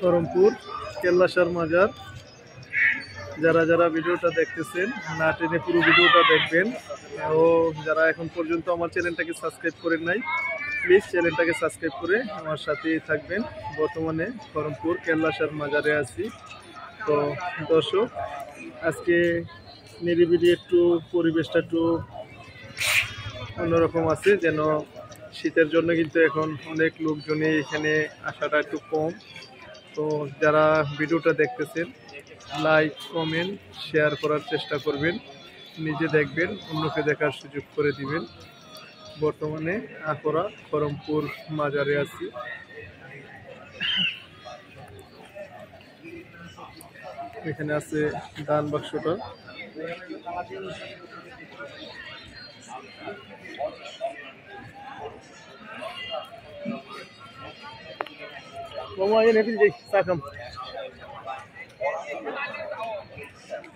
করমপুর কেল্লাসার মাজার। যারা যারা ভিডিওটা দেখতেছেন না টেনে পুরো ভিডিওটা দেখবেন, ও যারা এখন পর্যন্ত আমার চ্যানেলটাকে সাবস্ক্রাইব করেন নাই প্লিজ চ্যানেলটাকে সাবস্ক্রাইব করে আমার সাথেই থাকবেন। বর্তমানে করমপুর কেল্লাসার মাজারে আছি। তো দর্শক, আজকে নিরিবিলি একটু পরিবেশটা একটু অন্যরকম আছে, যেন শীতের জন্য কিন্তু এখন অনেক লোকজনই এখানে আসাটা একটু কম। তো যারা ভিডিওটা দেখতেছেন লাইক কমেন্ট শেয়ার করার চেষ্টা করবেন, নিজে দেখবেন অন্যকে দেখার সুযোগ করে দিবেন। বর্তমানে আকরা করমপুর মাজারে আছি। এখানে আছে দান বাক্সটা।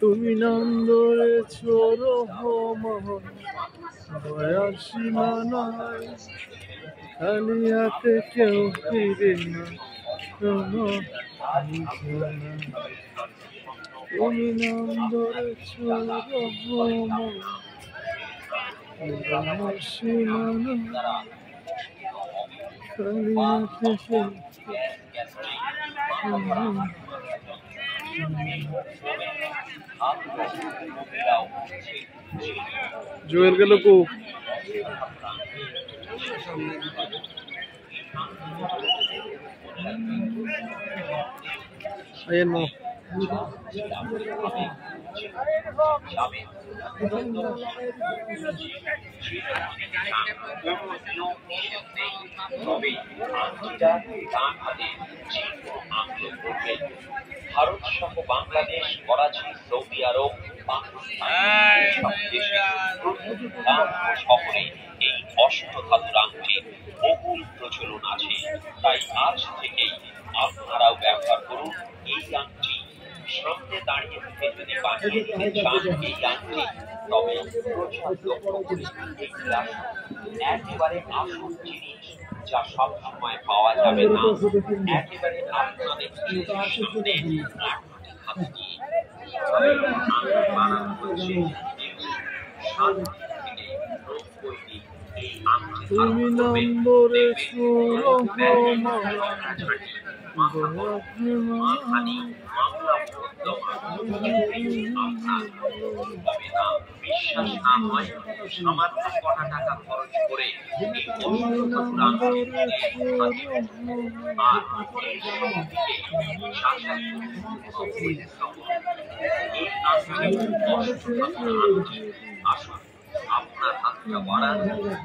তুমি নন্দরেছ রহমান, দয়ার সীমা নাই, খালি হাতে কেউ ফিরে না, তুমি নন্দরেছ রহমান, দয়ার সীমা নাই, খালি হাতে কেউ জুয়েল গেল কো আইন মো ভারত সহ বাংলাদেশ, করাচি, সৌদি আরব, পাকিস্তান সব দেশে শহরে এই অষ্টধাতুর আংটির বহুল প্রচলন আছে। তাই আজ থেকেই আপনারাও ব্যবহার করুন এই আংটি। সামনে দাঁড়িয়ে থেকে যদি বানিয়ে দিতে চান এই আংটি, তবে একেবারে আসল জিনিস, যা সব সময় পাওয়া যাবে না। একেবারে আপনাদের সামনে হাত দিয়ে বানানো হচ্ছে তুমি নম্বরেছ রহমান, বিশ্বাস না হয় সামান্য কটা টাকা খরচ করে আসুন আপনার হাতটা বাড়ান।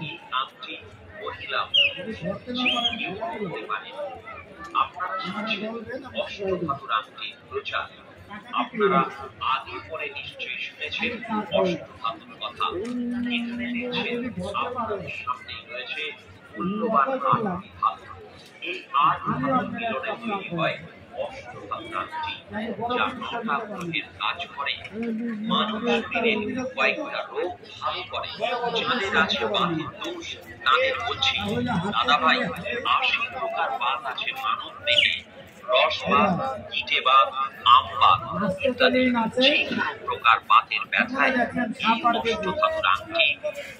এই আংটি মহিলা হতে পারে। আপনারা শুনছেন অষ্টধাতুর আংটির প্রচার। আপনারা আগে পরে নিশ্চয়ই শুনেছেন অষ্টধাতুর কথা। এখানে দেখছেন আপনাদের সামনেই রয়েছে মূল্যবান আটটি ধাতু। এই আট ধাতুর মিলনে তৈরি হয় অষ্টধাতুর আংটি, যা 9টা গ্রহের কাজ করে। মানব শরীরের কয়েকটা রোগ ভালো করে। যাদের আছে বাতের দোষ তাদের বলছি, দাদা ভাই 80 প্রকার বাত আছে মানব দেহে। রসবাত, গিটে বাত, আমবাত ইত্যাদি। যে কোনো প্রকার বাতের ব্যথায় এই অষ্টধাতুর আংটি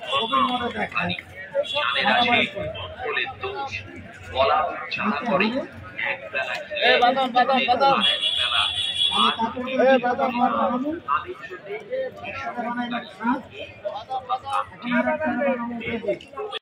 মহাউপকারী। যাদের আছে অঙ্গলের দোষ, গলা জ্বালা করে, একবেলা